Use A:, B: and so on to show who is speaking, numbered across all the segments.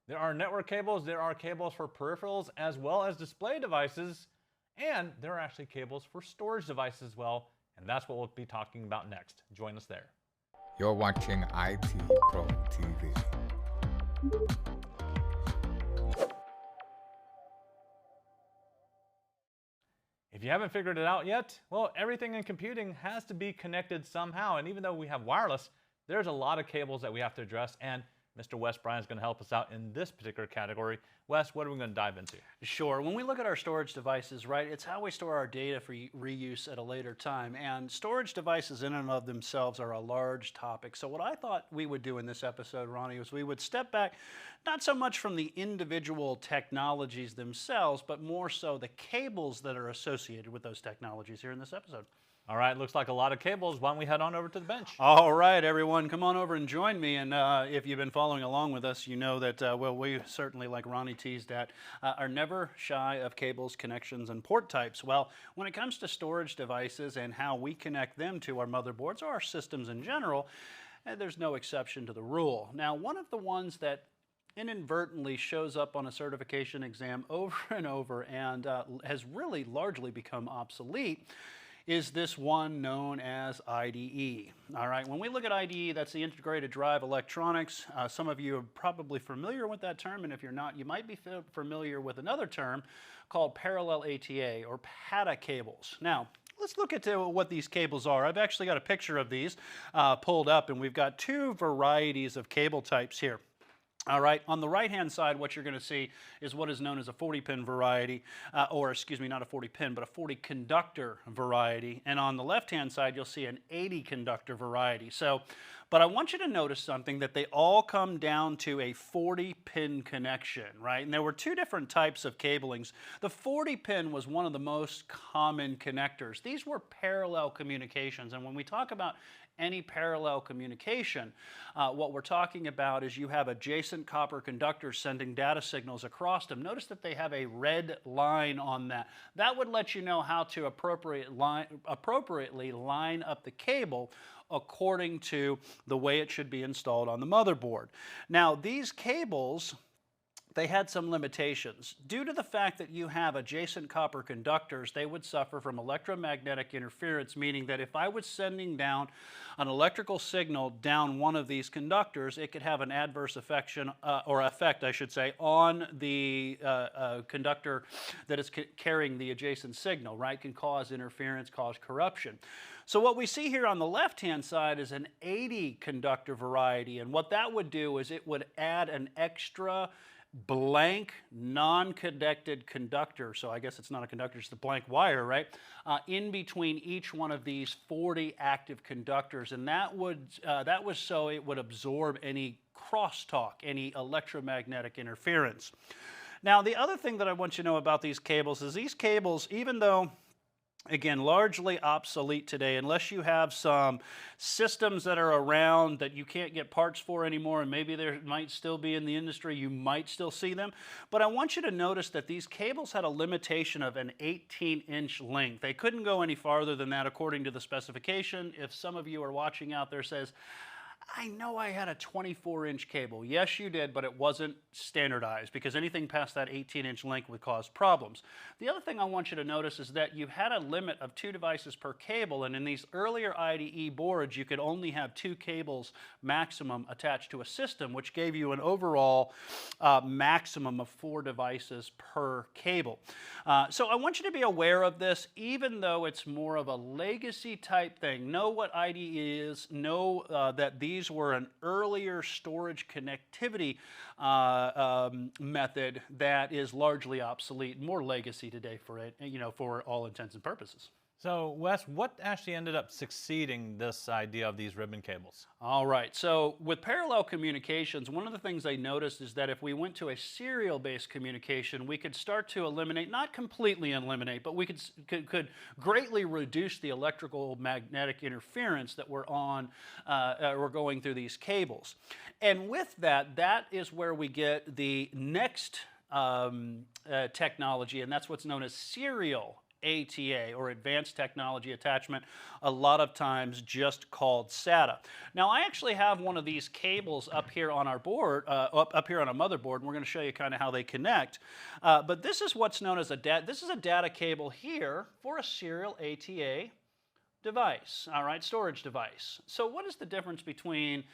A: There are network cables, there are cables for peripherals as well as display devices, and there are actually cables for storage devices as well, and that's what we'll be talking about next. Join us there.
B: You're watching IT Pro TV.
A: If you haven't figured it out yet, well, everything in computing has to be connected somehow, and even though we have wireless, there's a lot of cables that we have to address, and Mr. Wes Bryan is going to help us out in this particular category. Wes, what are we going to dive into?
C: Sure. When we look at our storage devices, right, it's how we store our data for reuse at a later time. And storage devices in and of themselves are a large topic. So what I thought we would do in this episode, Ronnie, was we would step back, not so much from the individual technologies themselves, but more so the cables that are associated with those technologies here in this episode.
A: All right, looks like a lot of cables. Why don't we head on over to the bench?
C: All right, everyone, come on over and join me. And if you've been following along with us, you know that, well, we certainly, like Ronnie teased at, are never shy of cables, connections, and port types. Well, when it comes to storage devices and how we connect them to our motherboards or our systems in general, there's no exception to the rule. Now, one of the ones that inadvertently shows up on a certification exam over and over and has really largely become obsolete is this one known as IDE. All right, when we look at IDE, that's the Integrated Drive Electronics. Some of you are probably familiar with that term, and if you're not, you might be familiar with another term called parallel ATA or PATA cables. Now, let's look at what these cables are. I've actually got a picture of these pulled up, and we've got two varieties of cable types here. All right, on the right-hand side, what you're going to see is what is known as a 40-pin variety, or excuse me, not a 40-pin, but a 40-conductor variety. And on the left-hand side, you'll see an 80-conductor variety. So, but I want you to notice something, that they all come down to a 40-pin connection, right? And there were two different types of cablings. The 40-pin was one of the most common connectors. These were parallel communications, and when we talk about any parallel communication, what we're talking about is you have adjacent copper conductors sending data signals across them. Notice that they have a red line on that. That would let you know how to appropriately line up the cable according to the way it should be installed on the motherboard. Now, these cables, they had some limitations. Due to the fact that you have adjacent copper conductors, they would suffer from electromagnetic interference, meaning that if I was sending down an electrical signal down one of these conductors, it could have an adverse effect, I should say, on the conductor that is carrying the adjacent signal, right? Can cause interference, cause corruption. So what we see here on the left-hand side is an 80 conductor variety, and what that would do is it would add an extra blank, non-connected conductor, so I guess it's not a conductor, it's the blank wire, right, in between each one of these 40 active conductors, and that was so it would absorb any crosstalk, any electromagnetic interference. Now, the other thing that I want you to know about these cables is these cables, even though again, largely obsolete today, unless you have some systems that are around that you can't get parts for anymore, and maybe they might still be in the industry, you might still see them. But I want you to notice that these cables had a limitation of an 18-inch length. They couldn't go any farther than that according to the specification. If some of you are watching out there says, I know I had a 24-inch cable. Yes, you did, but it wasn't standardized because anything past that 18-inch length would cause problems. The other thing I want you to notice is that you had a limit of 2 devices per cable, and in these earlier IDE boards, you could only have 2 cables maximum attached to a system, which gave you an overall maximum of 4 devices per cable. So I want you to be aware of this, even though it's more of a legacy type thing. Know what IDE is, know that these were an earlier storage connectivity method that is largely obsolete, more legacy today for it, for all intents and purposes.
A: So, Wes, what actually ended up succeeding this idea of these ribbon cables?
C: All right, so with parallel communications, one of the things they noticed is that if we went to a serial-based communication, we could start to eliminate, not completely eliminate, but we could greatly reduce the electrical magnetic interference that we're going through these cables. And with that, that is where we get the next technology, and that's what's known as serial ATA, or Advanced Technology Attachment, a lot of times just called SATA. Now, I actually have one of these cables up here on our board, up here on a motherboard, and we're going to show you kind of how they connect. But this is what's known as a data cable here for a serial ATA device, all right, storage device. So what is the difference between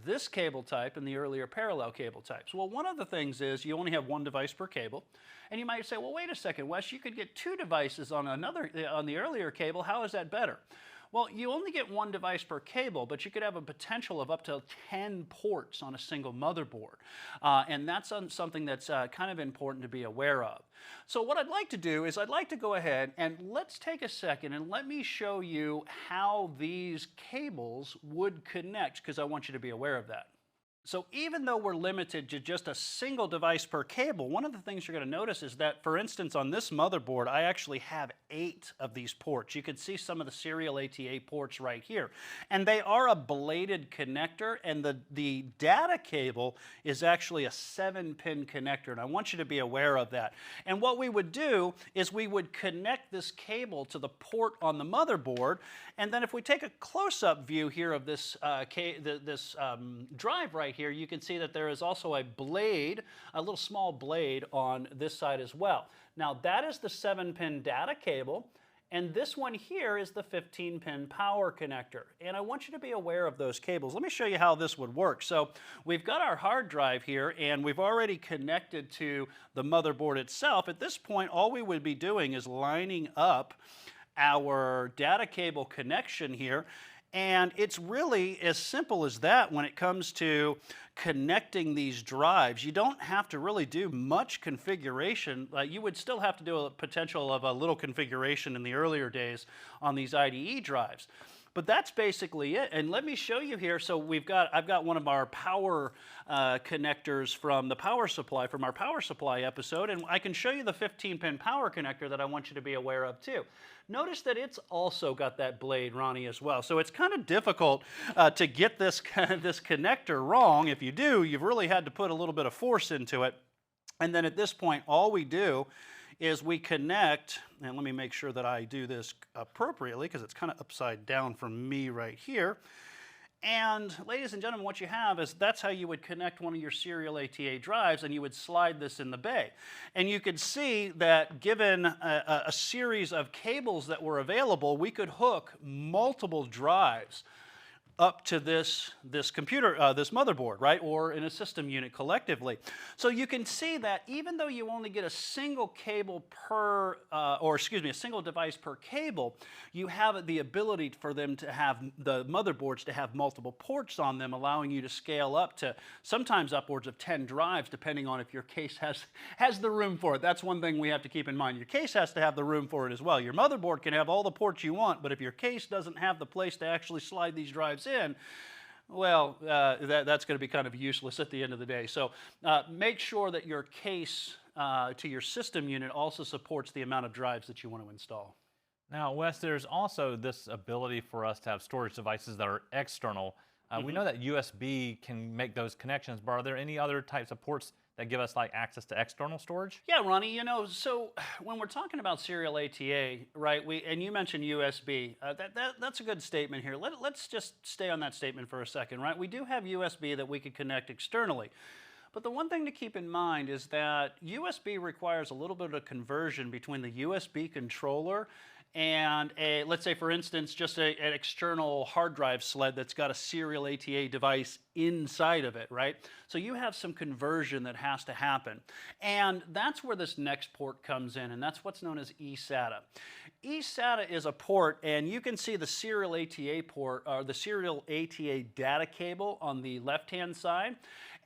C: this cable type and the earlier parallel cable types? Well, one of the things is you only have one device per cable. And you might say, well, wait a second, Wes, you could get two devices on the earlier cable. How is that better? Well, you only get one device per cable, but you could have a potential of up to 10 ports on a single motherboard. And that's something that's kind of important to be aware of. So what I'd like to do is I'd like to go ahead and let's take a second and let me show you how these cables would connect, because I want you to be aware of that. So even though we're limited to just a single device per cable, one of the things you're going to notice is that, for instance, on this motherboard, I actually have 8 of these ports. You can see some of the serial ATA ports right here. And they are a bladed connector, and the data cable is actually a 7-pin connector, and I want you to be aware of that. And what we would do is we would connect this cable to the port on the motherboard, and then if we take a close-up view here of this, drive right here, you can see that there is also a blade, a little small blade on this side as well. Now that is the 7-pin data cable, and this one here is the 15-pin power connector. And I want you to be aware of those cables. Let me show you how this would work. So we've got our hard drive here, and we've already connected to the motherboard itself. At this point, all we would be doing is lining up our data cable connection here. And it's really as simple as that when it comes to connecting these drives. You don't have to really do much configuration. You would still have to do a potential of a little configuration in the earlier days on these IDE drives. But that's basically it. And let me show you here. So I've got one of our power connectors from the power supply, from our power supply episode, and I can show you the 15-pin power connector that I want you to be aware of too. Notice that it's also got that blade, Ronnie, as well. So it's kind of difficult to get this connector wrong. If you do, you've really had to put a little bit of force into it. And then at this point, all we do is we connect, and let me make sure that I do this appropriately because it's kind of upside down from me right here. And ladies and gentlemen, what you have is that's how you would connect one of your serial ATA drives, and you would slide this in the bay. And you could see that given a series of cables that were available, we could hook multiple drives up to this computer, this motherboard, right, or in a system unit collectively. So you can see that even though you only get a single cable per, a single device per cable, you have the ability for them to have, the motherboards to have multiple ports on them, allowing you to scale up to sometimes upwards of 10 drives, depending on if your case has the room for it. That's one thing we have to keep in mind. Your case has to have the room for it as well. Your motherboard can have all the ports you want, but if your case doesn't have the place to actually slide these drives in, well, that's going to be kind of useless at the end of the day. So make sure that your case to your system unit also supports the amount of drives that you want to install.
A: Now, Wes, there's also this ability for us to have storage devices that are external. We know that USB can make those connections, but are there any other types of ports that give us like access to external storage?
C: Yeah, Ronnie, you know, so when we're talking about serial ATA, right, and you mentioned USB, that's a good statement here. Let's just stay on that statement for a second, right? We do have USB that we could connect externally. But the one thing to keep in mind is that USB requires a little bit of conversion between the USB controller and let's say, for instance, just an external hard drive sled that's got a serial ATA device inside of it, right? So you have some conversion that has to happen. And that's where this next port comes in, and that's what's known as eSATA. eSATA is a port, and you can see the serial ATA port, or the serial ATA data cable on the left-hand side.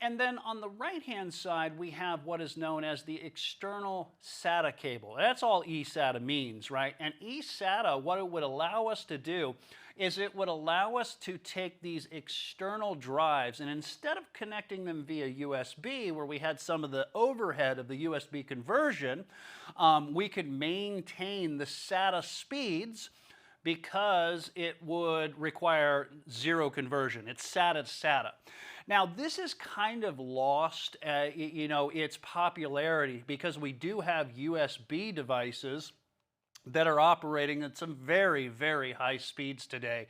C: And then on the right-hand side, we have what is known as the external SATA cable. That's all eSATA means, right? And eSATA, what it would allow us to do is it would allow us to take these external drives, and instead of connecting them via USB, where we had some of the overhead of the USB conversion, we could maintain the SATA speeds because it would require zero conversion. It's SATA to SATA. Now, this is kind of lost, its popularity because we do have USB devices that are operating at some very, very high speeds today.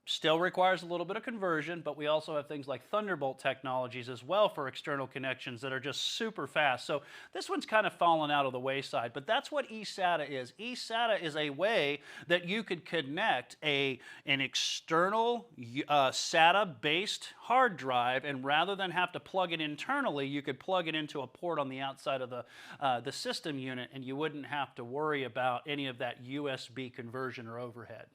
C: Still requires a little bit of conversion, but we also have things like Thunderbolt technologies as well for external connections that are just super fast. So this one's kind of fallen out of the wayside, but that's what eSATA is. eSATA is a way that you could connect an external SATA-based hard drive, and rather than have to plug it internally, you could plug it into a port on the outside of the system unit, and you wouldn't have to worry about any of that USB conversion or overhead.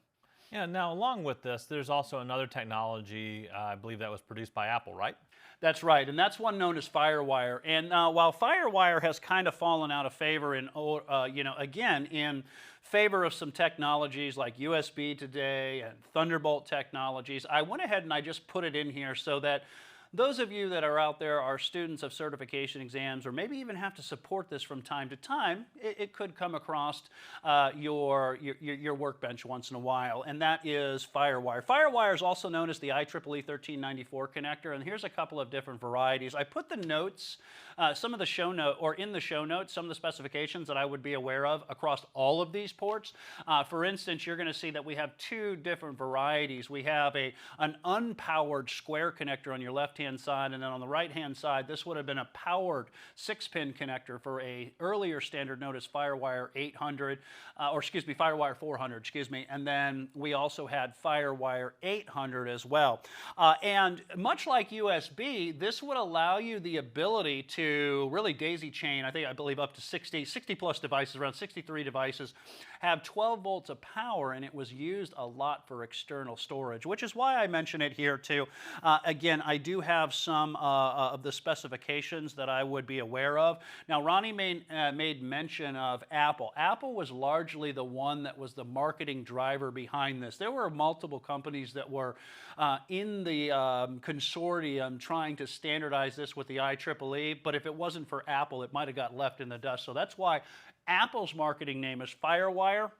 A: Yeah, now along with this, there's also another technology, I believe that was produced by Apple, right?
C: That's right, and that's one known as FireWire. And while FireWire has kind of fallen out of favor in, again, in favor of some technologies like USB today and Thunderbolt technologies, I went ahead and I just put it in here so that those of you that are out there are students of certification exams, or maybe even have to support this from time to time, it could come across your workbench once in a while, and that is FireWire. FireWire is also known as the IEEE 1394 connector, and here's a couple of different varieties. I put the notes, some of the show note, or in the show notes, some of the specifications that I would be aware of across all of these ports. For instance, you're going to see that we have two different varieties. We have an unpowered square connector on your left-hand side, and then on the right-hand side, this would have been a powered 6-pin connector for a earlier standard known as FireWire 800, FireWire 400, and then we also had FireWire 800 as well. And much like USB, this would allow you the ability to really daisy chain, I believe up to 60 plus devices, around 63 devices, have 12 volts of power, and it was used a lot for external storage, which is why I mention it here too. Again, I do have some of the specifications that I would be aware of. Now, Ronnie made mention of Apple. Apple was largely the one that was the marketing driver behind this. There were multiple companies that were in the consortium trying to standardize this with the IEEE, but if it wasn't for Apple, it might have got left in the dust. So that's why Apple's marketing name is FireWire.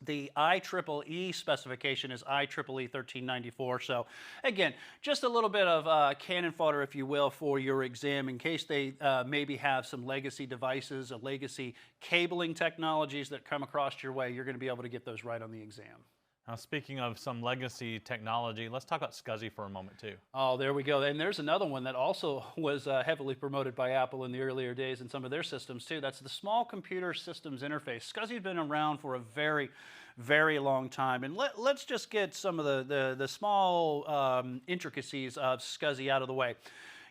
C: The IEEE specification is IEEE 1394. So again, just a little bit of cannon fodder, if you will, for your exam in case they maybe have some legacy devices or legacy cabling technologies that come across your way. You're going to be able to get those right on the exam.
A: Now, speaking of some legacy technology, let's talk about SCSI for a moment too.
C: Oh, there we go. And there's another one that also was heavily promoted by Apple in the earlier days in some of their systems too. That's the Small Computer Systems Interface. SCSI has been around for a very, very long time. And let's just get some of the small intricacies of SCSI out of the way.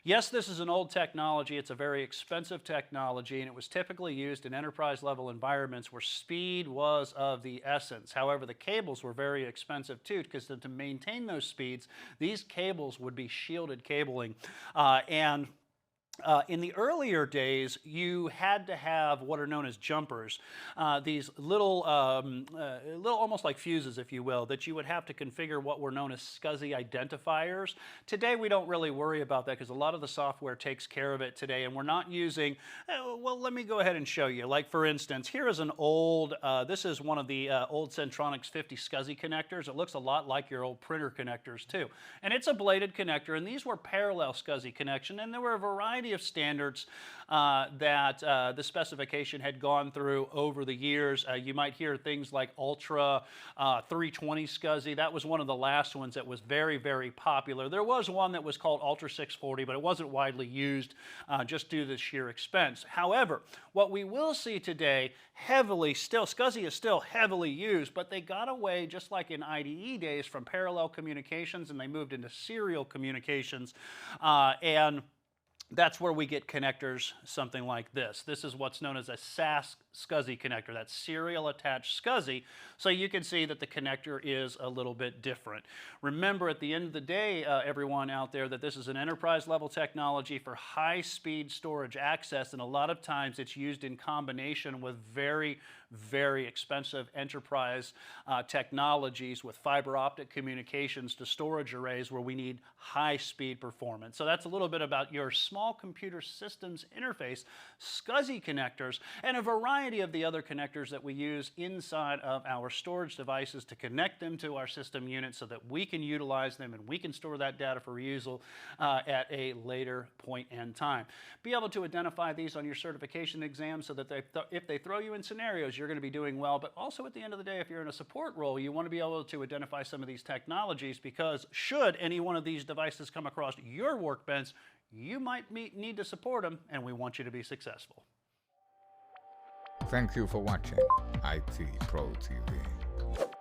C: Yes, this is an old technology. It's a very expensive technology, and it was typically used in enterprise-level environments where speed was of the essence. However, the cables were very expensive too, because to maintain those speeds, these cables would be shielded cabling. In the earlier days, you had to have what are known as jumpers, these little almost like fuses, if you will, that you would have to configure what were known as SCSI identifiers. Today, we don't really worry about that because a lot of the software takes care of it today, and we're not using, well, let me go ahead and show you. Like, for instance, here is an old, this is one of the old Centronics 50 SCSI connectors. It looks a lot like your old printer connectors, too. And it's a bladed connector, and these were parallel SCSI connection, and there were a variety of standards that the specification had gone through over the years. You might hear things like Ultra 320 SCSI. That was one of the last ones that was very, very popular. There was one that was called Ultra 640, but it wasn't widely used just due to the sheer expense. However, what we will see today, SCSI is still heavily used, but they got away, just like in IDE days, from parallel communications, and they moved into serial communications. And that's where we get connectors, something like this. This is what's known as a SAS SCSI connector. That's serial attached SCSI. So you can see that the connector is a little bit different. Remember, at the end of the day, everyone out there, that this is an enterprise level technology for high speed storage access, and a lot of times it's used in combination with very, very expensive enterprise technologies with fiber optic communications to storage arrays where we need high speed performance. So that's a little bit about your Small Computer Systems Interface SCSI connectors, and a variety variety of the other connectors that we use inside of our storage devices to connect them to our system unit so that we can utilize them and we can store that data for reusal at a later point in time. Be able to identify these on your certification exam so that if they throw you in scenarios, you're going to be doing well. But also at the end of the day, if you're in a support role, you want to be able to identify some of these technologies, because should any one of these devices come across your workbench, you might need to support them, and we want you to be successful.
B: Thank you for watching IT Pro TV.